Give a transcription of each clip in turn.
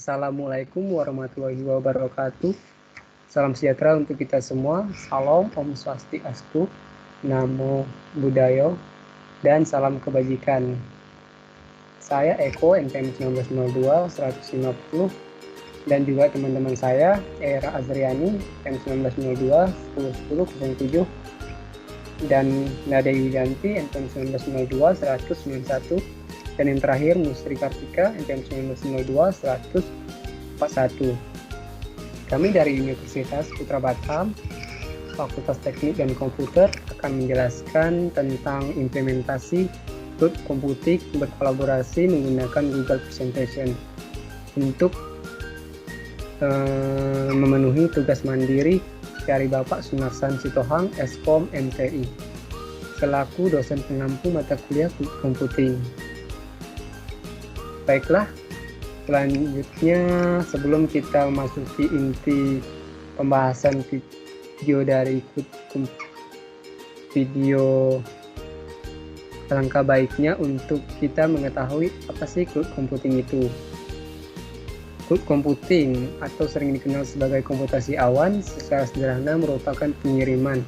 Assalamualaikum warahmatullahi wabarakatuh. Salam sejahtera untuk kita semua. Salam, Om Swastiastu, Namo Buddhaya, dan salam kebajikan. Saya Eko, NPM 1902, 150, dan juga teman-teman saya, Era Azriani, NPM 1902, 1010, 07, dan Nadia Yulianti, NPM 1902, 191, dan yang terakhir Musri Kartika, NPM 1902, 141. Kami dari Universitas Putra Batam, Fakultas Teknik dan Komputer akan menjelaskan tentang implementasi cloud computing berkolaborasi menggunakan Google Presentation untuk memenuhi tugas mandiri dari Bapak Sunarsan Sitohang, Eskom MTI, selaku dosen pengampu mata kuliah cloud computing. Baiklah, selanjutnya sebelum kita memasuki inti pembahasan video dari video, alangkah baiknya untuk kita mengetahui apa sih cloud computing itu. Cloud computing atau sering dikenal sebagai komputasi awan secara sederhana merupakan pengiriman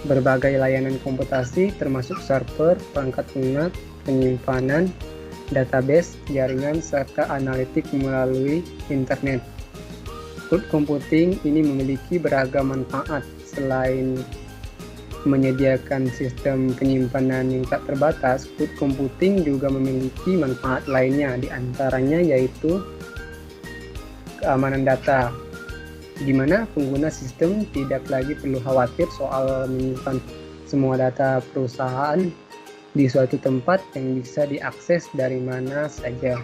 berbagai layanan komputasi termasuk server, perangkat lunak, penyimpanan, database, jaringan, serta analitik melalui internet. Cloud computing ini memiliki beragam manfaat. Selain menyediakan sistem penyimpanan yang tak terbatas, cloud computing juga memiliki manfaat lainnya, diantaranya yaitu keamanan data, di mana pengguna sistem tidak lagi perlu khawatir soal menyimpan semua data perusahaan di suatu tempat yang bisa diakses dari mana saja.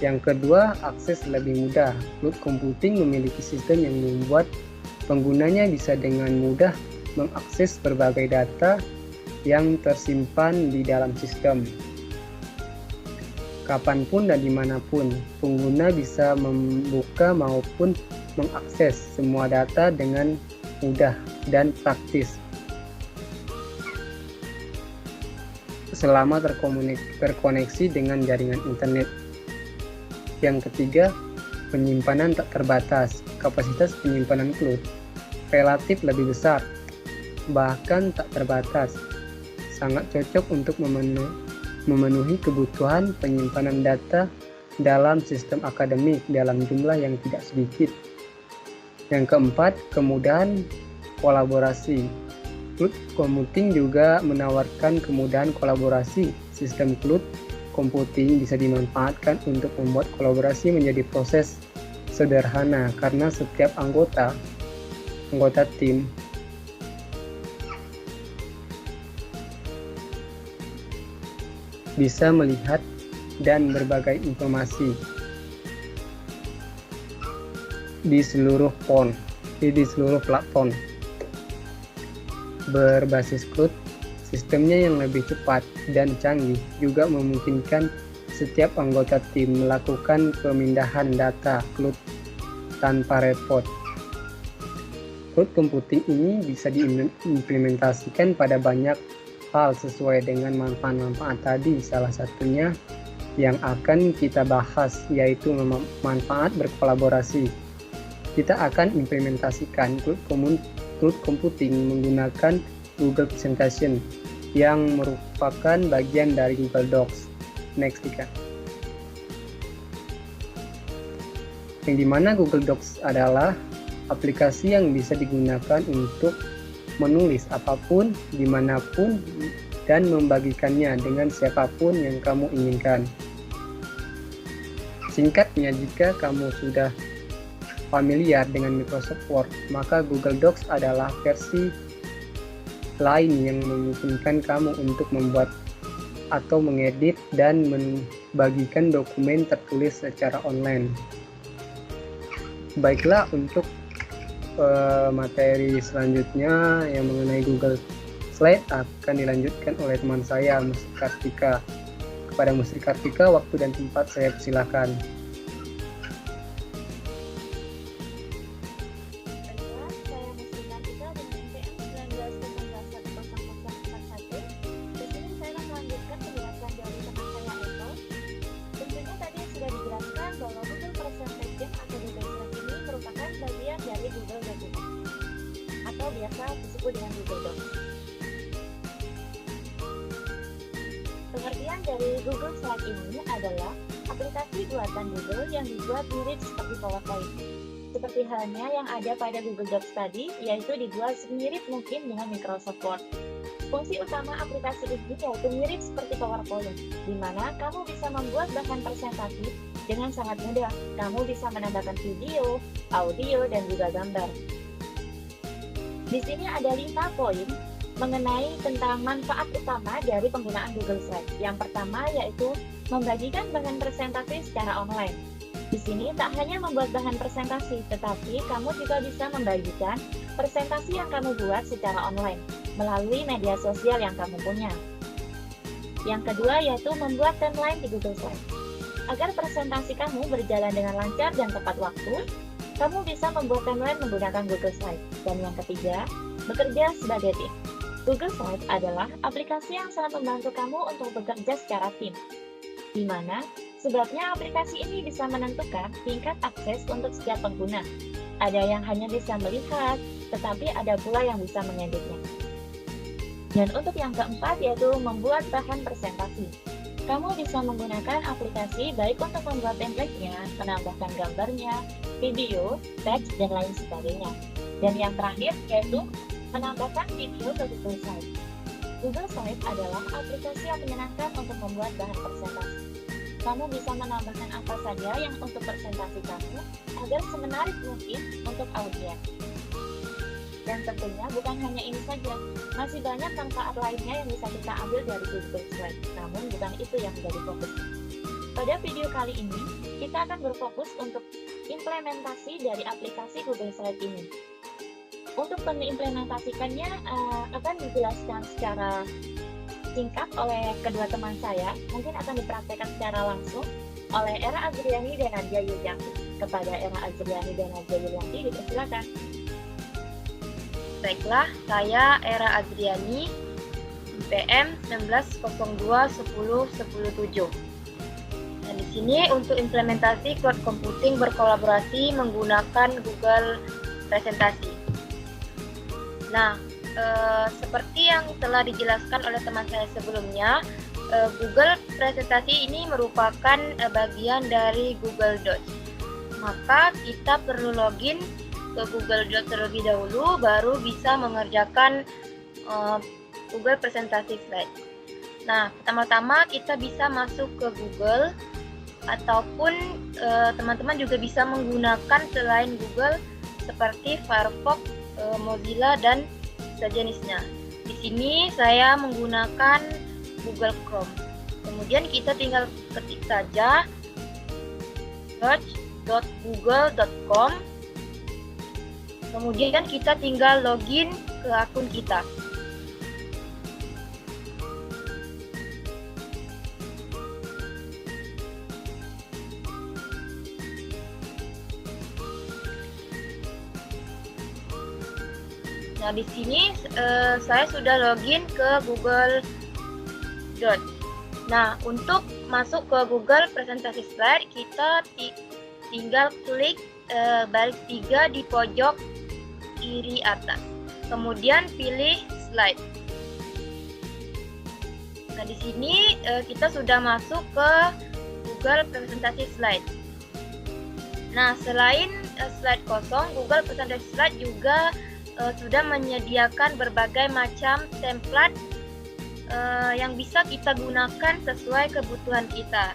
Yang kedua, akses lebih mudah. Cloud computing memiliki sistem yang membuat penggunanya bisa dengan mudah mengakses berbagai data yang tersimpan di dalam sistem. Kapanpun dan dimanapun, pengguna bisa membuka maupun mengakses semua data dengan mudah dan praktis, selama terkoneksi dengan jaringan internet. Yang ketiga, penyimpanan tak terbatas. Kapasitas penyimpanan cloud relatif lebih besar, bahkan tak terbatas. Sangat cocok untuk memenuhi kebutuhan penyimpanan data dalam sistem akademik dalam jumlah yang tidak sedikit. Yang keempat, kemudahan kolaborasi. Cloud computing juga menawarkan kemudahan kolaborasi. Sistem cloud computing bisa dimanfaatkan untuk membuat kolaborasi menjadi proses sederhana karena setiap anggota tim bisa melihat dan berbagai informasi di seluruh platform. Berbasis cloud, sistemnya yang lebih cepat dan canggih juga memungkinkan setiap anggota tim melakukan pemindahan data cloud tanpa repot. Cloud computing ini bisa diimplementasikan pada banyak hal sesuai dengan manfaat-manfaat tadi. Salah satunya yang akan kita bahas yaitu manfaat berkolaborasi. Kita akan implementasikan cloud computing menggunakan Google Presentation yang merupakan bagian dari Google Docs. Next, Dika. Yang dimana Google Docs adalah aplikasi yang bisa digunakan untuk menulis apapun, dimanapun, dan membagikannya dengan siapapun yang kamu inginkan. Singkatnya, jika kamu sudah familiar dengan Microsoft Word, maka Google Docs adalah versi lain yang memungkinkan kamu untuk membuat atau mengedit dan membagikan dokumen tertulis secara online. Baiklah, untuk materi selanjutnya yang mengenai Google Slide akan dilanjutkan oleh teman saya, Musri Kartika. Kepada Musri Kartika, waktu dan tempat saya persilakan. berlaku dengan Google Docs. Pengertian dari Google Slide ini adalah aplikasi buatan Google yang dibuat mirip seperti PowerPoint. Seperti halnya yang ada pada Google Docs tadi, yaitu dibuat semirip mungkin dengan Microsoft Word. Fungsi utama aplikasi ini yaitu mirip seperti PowerPoint, di mana kamu bisa membuat bahan presentasi dengan sangat mudah. Kamu bisa menambahkan video, audio, dan juga gambar. Di sini ada 5 poin mengenai tentang manfaat utama dari penggunaan Google Slide. Yang pertama yaitu membagikan bahan presentasi secara online. Di sini tak hanya membuat bahan presentasi, tetapi kamu juga bisa membagikan presentasi yang kamu buat secara online melalui media sosial yang kamu punya. Yang kedua yaitu membuat timeline di Google Slide. Agar presentasi kamu berjalan dengan lancar dan tepat waktu, kamu bisa membuat timeline menggunakan Google Slide. Dan yang ketiga, bekerja sebagai tim. Google Slide adalah aplikasi yang sangat membantu kamu untuk bekerja secara tim, di mana sebabnya aplikasi ini bisa menentukan tingkat akses untuk setiap pengguna. Ada yang hanya bisa melihat, tetapi ada pula yang bisa mengeditnya. Dan untuk yang keempat yaitu membuat bahan presentasi. Kamu bisa menggunakan aplikasi baik untuk membuat template-nya, menambahkan gambarnya, video, teks, dan lain sebagainya. Dan yang terakhir yaitu menambahkan video ke Google Slide. Google Slide adalah aplikasi yang menyenangkan untuk membuat bahan presentasi. Kamu bisa menambahkan apa saja yang untuk presentasi kamu agar semenarik mungkin untuk audiens. Dan tentunya bukan hanya ini saja, masih banyak manfaat lainnya yang bisa kita ambil dari Google Slide. Namun bukan itu yang menjadi fokus. Pada video kali ini, kita akan berfokus untuk implementasi dari aplikasi Google Slide ini. Untuk mengimplementasikannya akan dijelaskan secara singkat oleh kedua teman saya, mungkin akan dipraktekkan secara langsung oleh Era Azriani dan Nadia Yulianti. Kepada Era Azriani dan Nadia Yulianti, dipersilakan. Baiklah, saya Era Azriani, IPM 19021017. Nah, di sini untuk implementasi cloud computing berkolaborasi menggunakan Google Presentasi. Nah, seperti yang telah dijelaskan oleh teman saya sebelumnya, Google Presentasi ini merupakan bagian dari Google Docs. Maka kita perlu login ke Google Docs terlebih dahulu, baru bisa mengerjakan Google Presentasi Slide. Nah, pertama-tama kita bisa masuk ke Google, ataupun teman-teman juga bisa menggunakan selain Google seperti Firefox, Mozilla, dan sejenisnya. Di sini saya menggunakan Google Chrome. Kemudian kita tinggal ketik saja search.google.com. Kemudian kita tinggal login ke akun kita. Nah, di sini saya sudah login ke Google Docs. Nah, untuk masuk ke Google Presentasi Slide, kita tinggal klik baris 3 di pojok kiri atas. Kemudian pilih Slide. Nah, di sini kita sudah masuk ke Google Presentasi Slide. Nah, selain slide kosong, Google Presentasi Slide juga sudah menyediakan berbagai macam template yang bisa kita gunakan sesuai kebutuhan kita.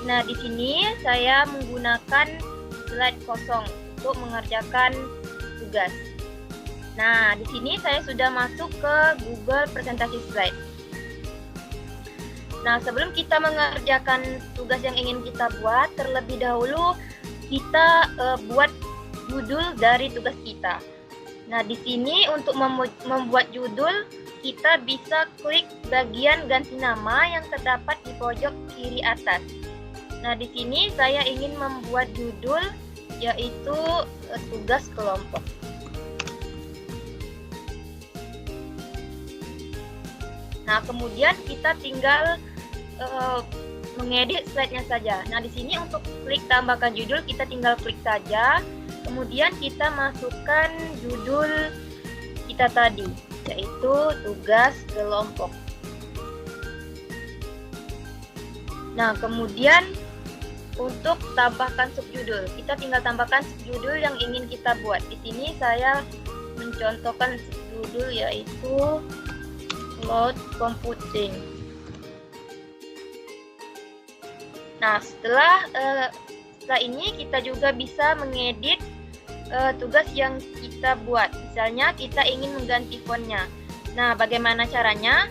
Nah, di sini saya menggunakan slide kosong untuk mengerjakan tugas. Nah, di sini saya sudah masuk ke Google Presentasi Slide. Nah, sebelum kita mengerjakan tugas yang ingin kita buat, terlebih dahulu kita buat judul dari tugas kita. Nah, di sini untuk membuat judul, kita bisa klik bagian ganti nama yang terdapat di pojok kiri atas. Nah, di sini saya ingin membuat judul yaitu tugas kelompok. Nah, kemudian kita tinggal mengedit slide-nya saja. Nah, di sini untuk klik tambahkan judul, kita tinggal klik saja. Kemudian kita masukkan judul kita tadi. yaitu tugas kelompok. Nah, kemudian untuk tambahkan subjudul, kita tinggal tambahkan subjudul yang ingin kita buat. Di sini saya mencontohkan subjudul yaitu cloud computing. Nah, setelah ini kita juga bisa mengedit tugas yang kita buat. Misalnya kita ingin mengganti fontnya. Nah, bagaimana caranya?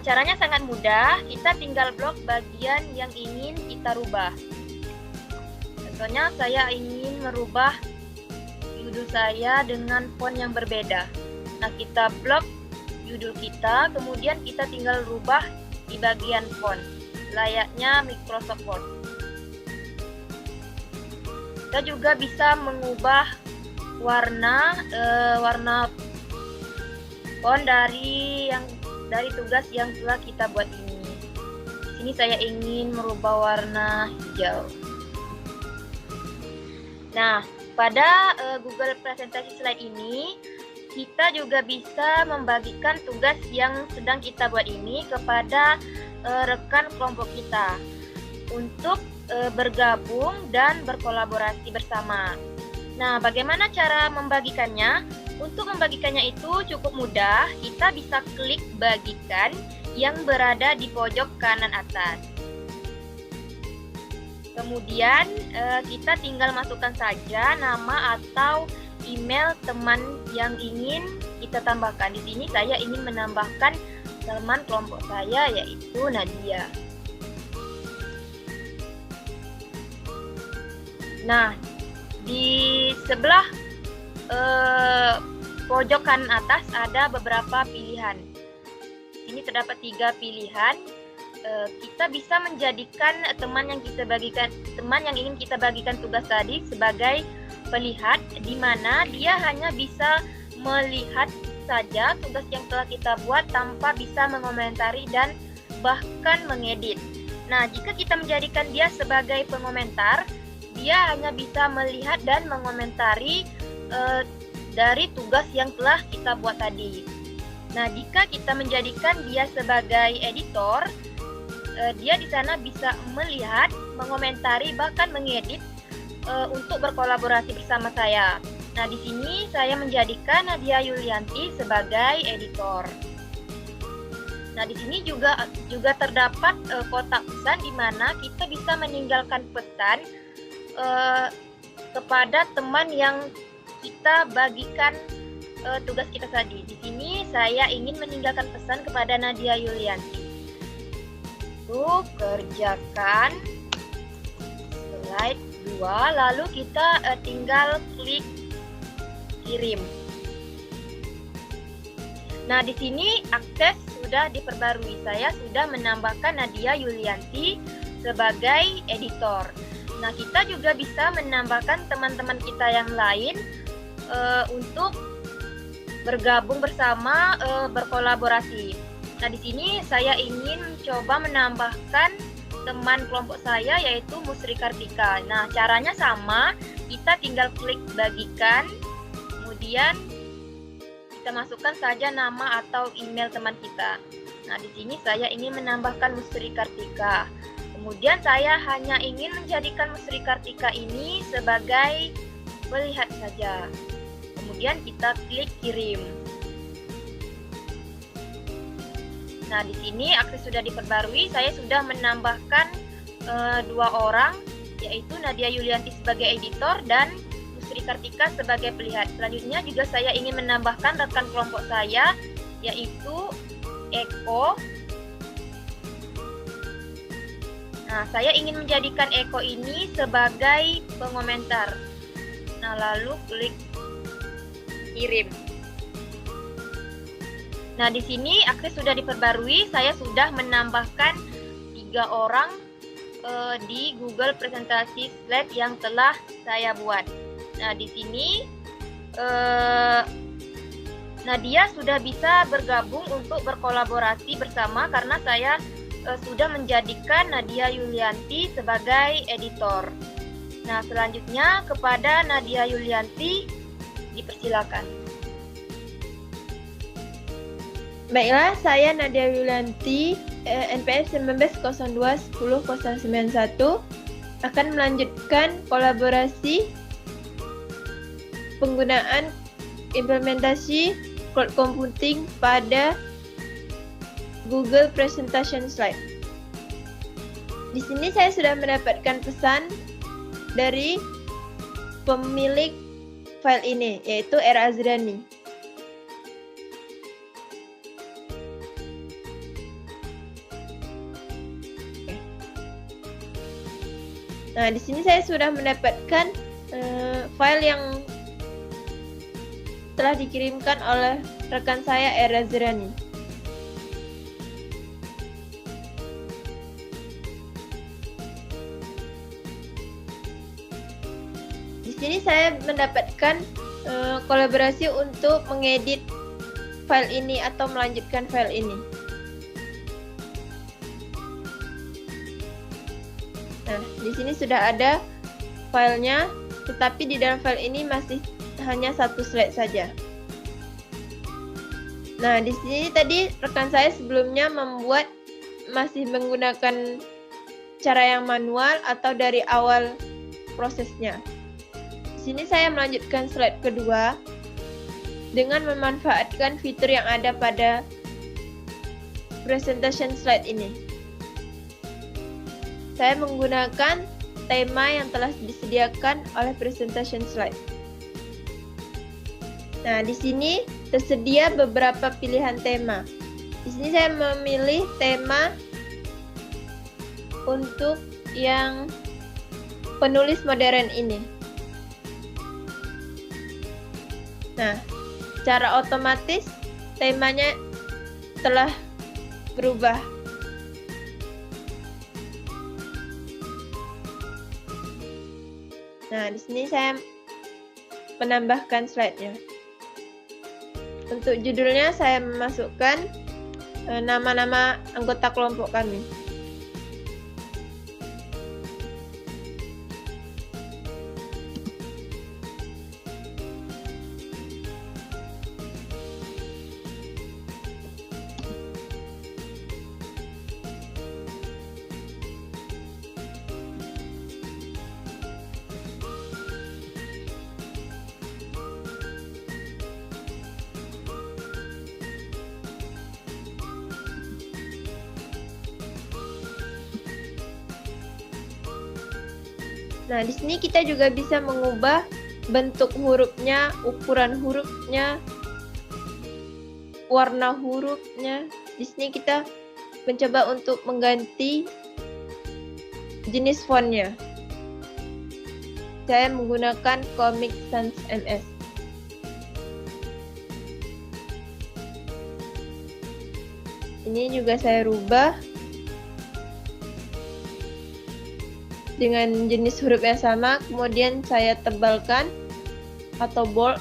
Caranya sangat mudah, kita tinggal blok bagian yang ingin kita rubah. Contohnya saya ingin merubah judul saya dengan font yang berbeda. Nah, kita blok judul kita, kemudian kita tinggal rubah di bagian font, layaknya Microsoft Word. Kita juga bisa mengubah warna font dari tugas yang telah kita buat ini. Di sini saya ingin merubah warna hijau. Nah, pada Google presentasi slide ini, kita juga bisa membagikan tugas yang sedang kita buat ini kepada rekan kelompok kita untuk bergabung dan berkolaborasi bersama. Nah, bagaimana cara membagikannya? Untuk membagikannya itu cukup mudah, kita bisa klik bagikan yang berada di pojok kanan atas. Kemudian kita tinggal masukkan saja nama atau email teman yang ingin kita tambahkan. Di sini saya ingin menambahkan teman kelompok saya yaitu Nadia. Nah, di sebelah pojok kanan atas ada beberapa pilihan. Ini terdapat 3 pilihan. Kita bisa menjadikan teman yang ingin kita bagikan tugas tadi sebagai pelihat, di mana dia hanya bisa melihat saja tugas yang telah kita buat tanpa bisa mengomentari dan bahkan mengedit. Nah, jika kita menjadikan dia sebagai pengomentar, dia hanya bisa melihat dan mengomentari dari tugas yang telah kita buat tadi. Nah, jika kita menjadikan dia sebagai editor, dia di sana bisa melihat, mengomentari, bahkan mengedit untuk berkolaborasi bersama saya. Nah, di sini saya menjadikan Nadia Yulianti sebagai editor. Nah, di sini juga terdapat kotak pesan di mana kita bisa meninggalkan pesan kepada teman yang kita bagikan tugas kita tadi. Di sini saya ingin meninggalkan pesan kepada Nadia Yulianti. Untuk kerjakan slide 2, lalu kita tinggal klik kirim. Nah, di sini akses sudah diperbarui. Saya sudah menambahkan Nadia Yulianti sebagai editor. Nah, kita juga bisa menambahkan teman-teman kita yang lain untuk bergabung bersama, berkolaborasi. Nah, di sini saya ingin coba menambahkan teman kelompok saya yaitu Musri Kartika. Nah, caranya sama, kita tinggal klik bagikan, kemudian kita masukkan saja nama atau email teman kita. Nah, di sini saya ingin menambahkan Musri Kartika. Kemudian saya hanya ingin menjadikan Musri Kartika ini sebagai pelihat saja. Kemudian kita klik kirim. Nah, di sini akses sudah diperbarui. Saya sudah menambahkan 2 orang, yaitu Nadia Yulianti sebagai editor dan Musri Kartika sebagai pelihat. Selanjutnya juga saya ingin menambahkan rekan kelompok saya, yaitu Eko. Nah, saya ingin menjadikan Eko ini sebagai pengomentar. Nah, lalu klik kirim. Nah, di sini akses sudah diperbarui. Saya sudah menambahkan 3 orang di Google presentasi slide yang telah saya buat. Nah, di sini Nadia sudah bisa bergabung untuk berkolaborasi bersama karena saya sudah menjadikan Nadia Yulianti sebagai editor. Nah, selanjutnya kepada Nadia Yulianti dipersilakan. Baiklah, saya Nadia Yulianti, NPS 19021091 akan melanjutkan kolaborasi penggunaan implementasi cloud computing pada Google Presentation Slide. Di sini saya sudah mendapatkan pesan dari pemilik file ini, yaitu R. Azrani. Nah, di sini saya sudah mendapatkan file yang telah dikirimkan oleh rekan saya R. Azrani. Di sini saya mendapatkan kolaborasi untuk mengedit file ini atau melanjutkan file ini. Nah, di sini sudah ada filenya, tetapi di dalam file ini masih hanya satu slide saja. Nah, di sini tadi rekan saya sebelumnya masih menggunakan cara yang manual atau dari awal prosesnya. Di sini saya melanjutkan slide kedua dengan memanfaatkan fitur yang ada pada presentation slide ini. Saya menggunakan tema yang telah disediakan oleh presentation slide. Nah, di sini tersedia beberapa pilihan tema. Di sini saya memilih tema untuk yang penulis modern ini. Nah, secara otomatis temanya telah berubah. Nah, di sini saya menambahkan slide-nya. Untuk judulnya saya memasukkan nama-nama anggota kelompok kami. Nah, di sini kita juga bisa mengubah bentuk hurufnya, ukuran hurufnya, warna hurufnya. Di sini kita mencoba untuk mengganti jenis fontnya. Saya menggunakan Comic Sans MS. Ini juga saya rubah dengan jenis huruf yang sama, kemudian saya tebalkan atau bold,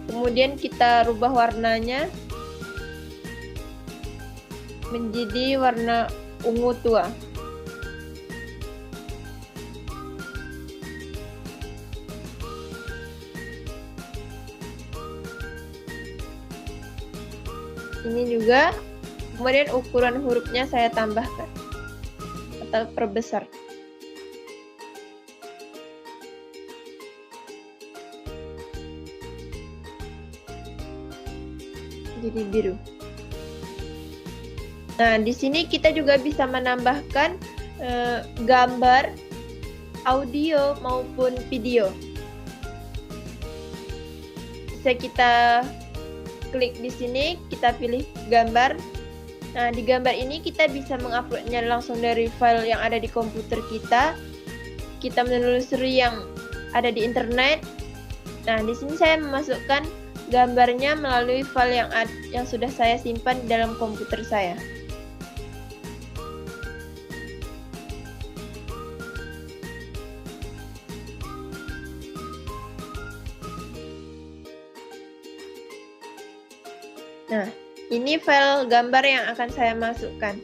kemudian kita rubah warnanya menjadi warna ungu tua. Ini juga, kemudian ukuran hurufnya saya tambahkan atau perbesar. Jadi biru. Nah, di sini kita juga bisa menambahkan gambar, audio maupun video. Bisa kita klik di sini, kita pilih gambar. Nah, di gambar ini kita bisa menguploadnya langsung dari file yang ada di komputer kita. Kita menelusuri yang ada di internet. Nah, di sini saya memasukkan gambarnya melalui file yang sudah saya simpan di dalam komputer saya. Nah, ini file gambar yang akan saya masukkan.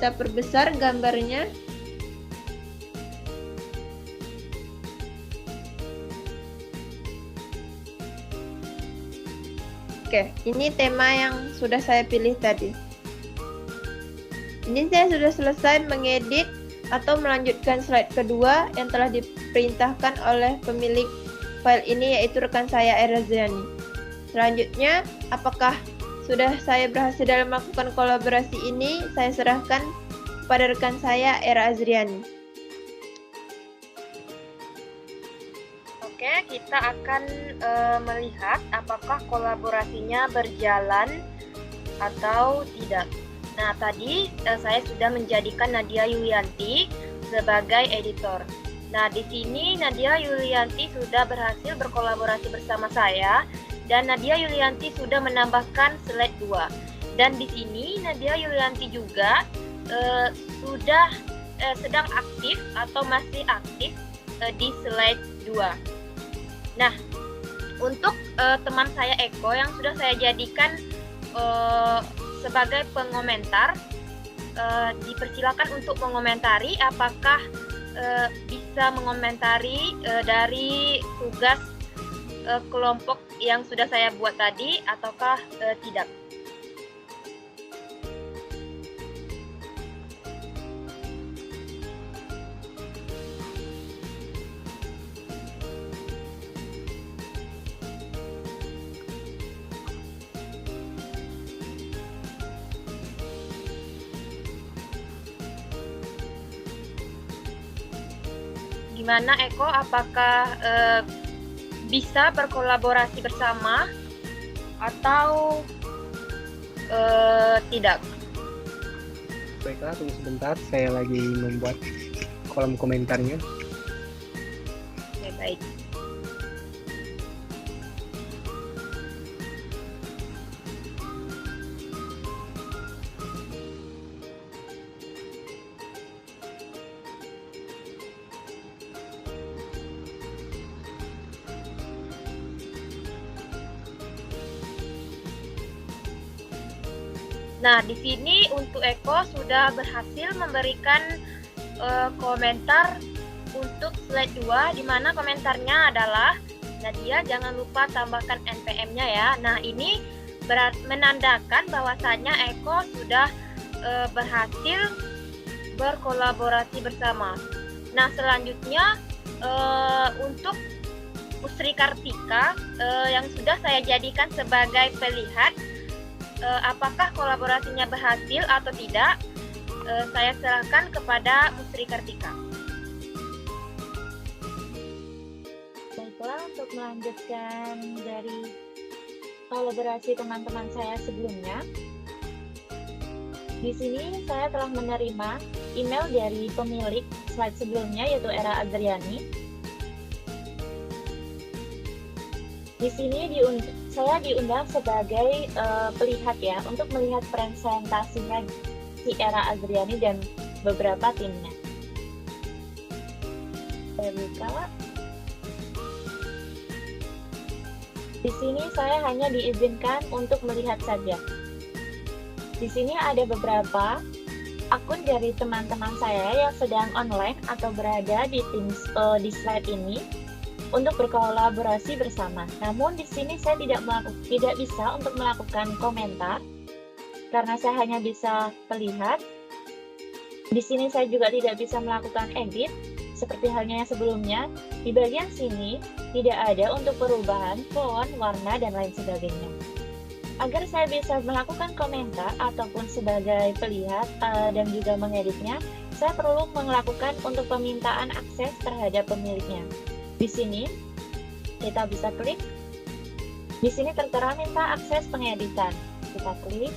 kita perbesar gambarnya. Oke, ini tema yang sudah saya pilih tadi. Ini saya sudah selesai mengedit atau melanjutkan slide kedua yang telah diperintahkan oleh pemilik file ini, yaitu rekan saya Era Azriani. Selanjutnya, apakah sudah saya berhasil dalam melakukan kolaborasi ini? Saya serahkan kepada rekan saya Era Azriani. Oke, kita akan melihat apakah kolaborasinya berjalan atau tidak. Nah, tadi saya sudah menjadikan Nadia Yulianti sebagai editor. Nah, di sini Nadia Yulianti sudah berhasil berkolaborasi bersama saya dan Nadia Yulianti sudah menambahkan slide 2. Dan di sini Nadia Yulianti juga sudah sedang aktif atau masih aktif di slide 2. Nah, untuk teman saya Eko yang sudah saya jadikan sebagai pengomentar, dipersilakan untuk mengomentari apakah bisa mengomentari dari tugas kelompok yang sudah saya buat tadi ataukah tidak. Gimana Eko, apakah bisa berkolaborasi bersama atau tidak? Baiklah, tunggu sebentar, saya lagi membuat kolom komentarnya. Oke, baik. Nah, di sini untuk Eko sudah berhasil memberikan komentar untuk slide 2, di mana komentarnya adalah, Nadia jangan lupa tambahkan NPM-nya ya. Nah, ini menandakan bahwasannya Eko sudah berhasil berkolaborasi bersama. Nah, selanjutnya untuk Pusri Kartika yang sudah saya jadikan sebagai pelihat, apakah kolaborasinya berhasil atau tidak, saya serahkan kepada Pusri Kartika. Baiklah, untuk melanjutkan dari kolaborasi teman-teman saya sebelumnya, di sini saya telah menerima email dari pemilik slide sebelumnya, yaitu Era Azriani. Di sini saya diundang sebagai pelihat ya, untuk melihat presentasinya si Era Azriani dan beberapa timnya. Saya buka. Di sini saya hanya diizinkan untuk melihat saja. Di sini ada beberapa akun dari teman-teman saya yang sedang online atau berada di di slide ini untuk berkolaborasi bersama. Namun di sini saya tidak bisa untuk melakukan komentar karena saya hanya bisa melihat. Di sini saya juga tidak bisa melakukan edit seperti halnya yang sebelumnya. Di bagian sini tidak ada untuk perubahan font, warna, dan lain sebagainya. Agar saya bisa melakukan komentar ataupun sebagai pelihat dan juga mengeditnya, saya perlu melakukan untuk pemintaan akses terhadap pemiliknya. Di sini kita bisa klik. Di sini tertera minta akses pengeditan. Kita klik.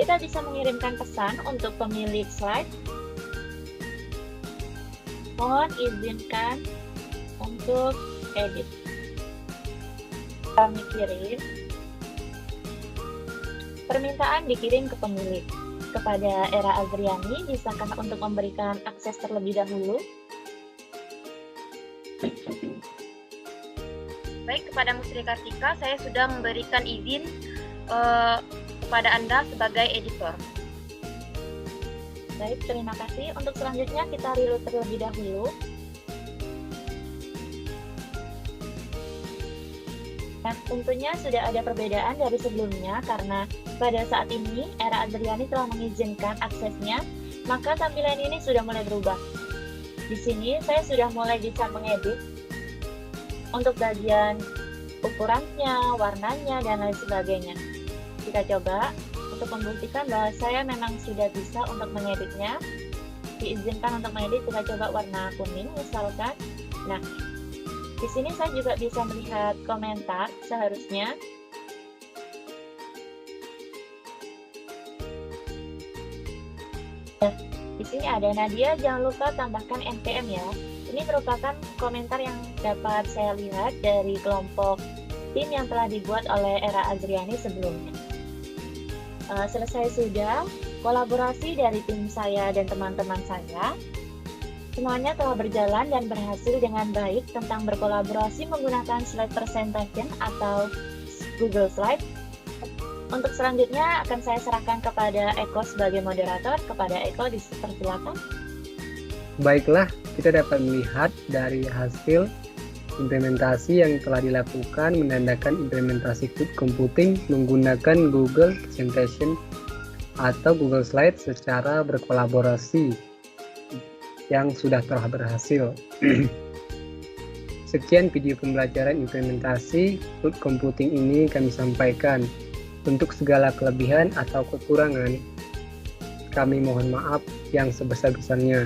Kita bisa mengirimkan pesan untuk pemilik slide. Mohon izinkan untuk edit. Kami kirim. Permintaan dikirim ke pemilik. Kepada Era Azriani, bisakah untuk memberikan akses terlebih dahulu? Baik, kepada Pusri Kartika, saya sudah memberikan izin kepada Anda sebagai editor. Baik, terima kasih. Untuk selanjutnya kita reload terlebih dahulu. Nah, tentunya sudah ada perbedaan dari sebelumnya karena pada saat ini Era Adriani telah mengizinkan aksesnya, maka tampilan ini sudah mulai berubah. Di sini saya sudah mulai bisa mengedit untuk bagian ukurannya, warnanya, dan lain sebagainya. Kita coba untuk membuktikan bahwa saya memang sudah bisa untuk mengeditnya. Diizinkan untuk mengedit, kita coba warna kuning misalkan. Nah, di sini saya juga bisa melihat komentar seharusnya. Nah, di sini ada Nadia, jangan lupa tambahkan NPM ya. Ini merupakan komentar yang dapat saya lihat dari kelompok tim yang telah dibuat oleh Era Azriani sebelumnya. Selesai sudah kolaborasi dari tim saya dan teman-teman saya. Semuanya telah berjalan dan berhasil dengan baik tentang berkolaborasi menggunakan slide presentation atau Google Slide. Untuk selanjutnya akan saya serahkan kepada Eko sebagai moderator. Kepada Eko, dipersilakan. Baiklah, kita dapat melihat dari hasil implementasi yang telah dilakukan menandakan implementasi cloud computing menggunakan Google Presentation atau Google Slide secara berkolaborasi yang sudah telah berhasil. Sekian video pembelajaran implementasi cloud computing ini kami sampaikan. Untuk segala kelebihan atau kekurangan, kami mohon maaf yang sebesar-besarnya.